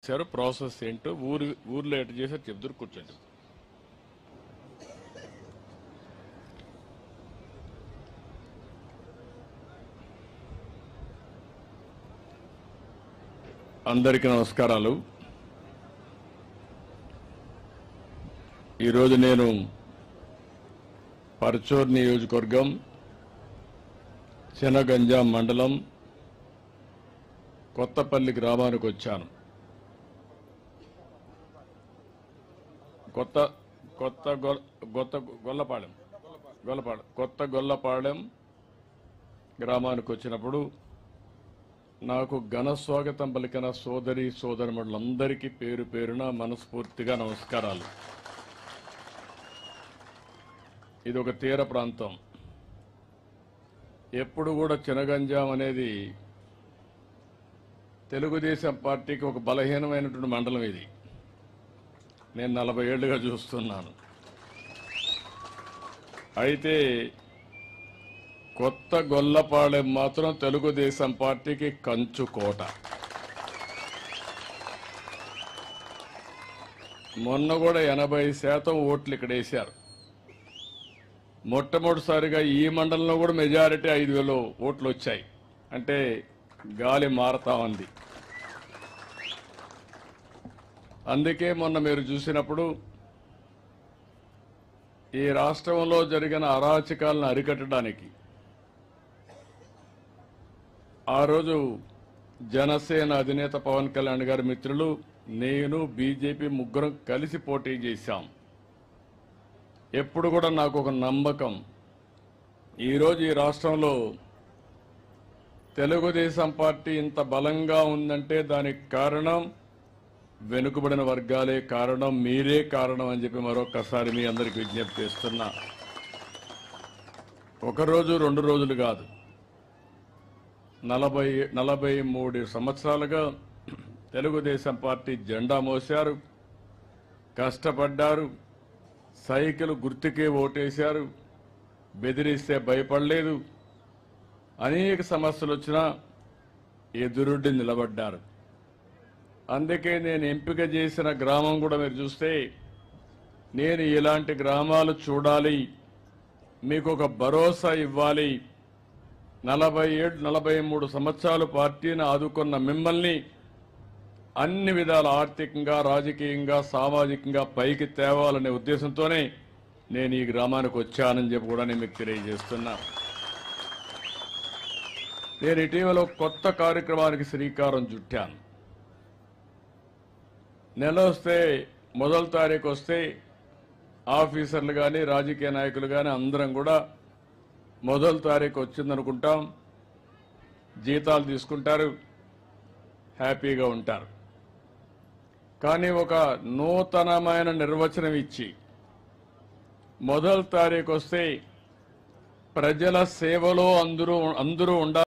చేశారు ప్రాసెస్ ఏంటో ఊర్లో ఎటు చేశారు చెప్తారు కూర్చోండి. అందరికీ నమస్కారాలు. ఈరోజు నేను పర్చూర్ నియోజకవర్గం చినగంజాం మండలం కొత్తపల్లి గ్రామానికి వచ్చాను. కొత్త గొల్లపాలెం గ్రామానికి వచ్చినప్పుడు నాకు ఘన స్వాగతం పలికిన సోదరి సోదరులందరికీ పేరు పేరున మనస్ఫూర్తిగా నమస్కారాలు. ఇది ఒక తీర ప్రాంతం. ఎప్పుడు కూడా చినగంజాం అనేది తెలుగుదేశం పార్టీకి ఒక బలహీనమైనటువంటి మండలం. ఇది నేను 40 ఏళ్లుగా చూస్తున్నాను. అయితే కొత్త గొల్లపాలెం మాత్రం తెలుగుదేశం పార్టీకి కంచుకోట. మొన్న కూడా 80% ఓట్లు ఇక్కడ వేశారు. మొట్టమొదటిసారిగా ఈ మండలంలో కూడా మెజారిటీ 5,000 ఓట్లు వచ్చాయి. అంటే గాలి మారతా ఉంది. అందుకే మొన్న మీరు చూసినప్పుడు ఈ రాష్ట్రంలో జరిగిన అరాచకాలను అరికట్టడానికి ఆ రోజు జనసేన అధినేత పవన్ కళ్యాణ్ గారి మిత్రులు, నేను, బీజేపీ ముగ్గురం కలిసి పోటీ చేశాం. ఎప్పుడు కూడా నాకు ఒక నమ్మకం, ఈరోజు ఈ రాష్ట్రంలో తెలుగుదేశం పార్టీ ఇంత బలంగా ఉందంటే దానికి కారణం వెనుకబడిన వర్గాలే కారణం, మీరే కారణం అని చెప్పి మరొకసారి మీ అందరికీ విజ్ఞప్తి చేస్తున్నా. ఒకరోజు 2 రోజులు కాదు, 43 సంవత్సరాలుగా తెలుగుదేశం పార్టీ జెండా మోశారు, కష్టపడ్డారు, సైకిల్ గుర్తుకే ఓటేశారు, బెదిరిస్తే భయపడలేదు. అనేక సమస్యలు వచ్చినా ఎదురుడ్డి నిలబడ్డారు. అందుకే నేను ఎంపిక చేసిన గ్రామం కూడా మీరు చూస్తే, నేను ఇలాంటి గ్రామాలు చూడాలి, మీకు ఒక భరోసా ఇవ్వాలి. 43 సంవత్సరాలు పార్టీని ఆదుకున్న మిమ్మల్ని అన్ని విధాల ఆర్థికంగా, రాజకీయంగా, సామాజికంగా పైకి తేవాలనే ఉద్దేశంతోనే నేను ఈ గ్రామానికి వచ్చానని చెప్పి కూడా నేను మీకు తెలియజేస్తున్నా. నేను ఇటీవల కొత్త కార్యక్రమానికి శ్రీకారం చుట్టాను. నెల వస్తే, మొదటి తారీఖు వస్తే ఆఫీసర్లు కానీ, రాజకీయ నాయకులు కానీ అందరం కూడా మొదటి తారీఖు వచ్చిందనుకుంటాం, జీతాలు తీసుకుంటారు, హ్యాపీగా ఉంటారు. కానీ ఒక నూతనమైన నిర్వచనం ఇచ్చి మొదటి తారీఖు వస్తే ప్రజల సేవలో అందరూ ఉండాలి.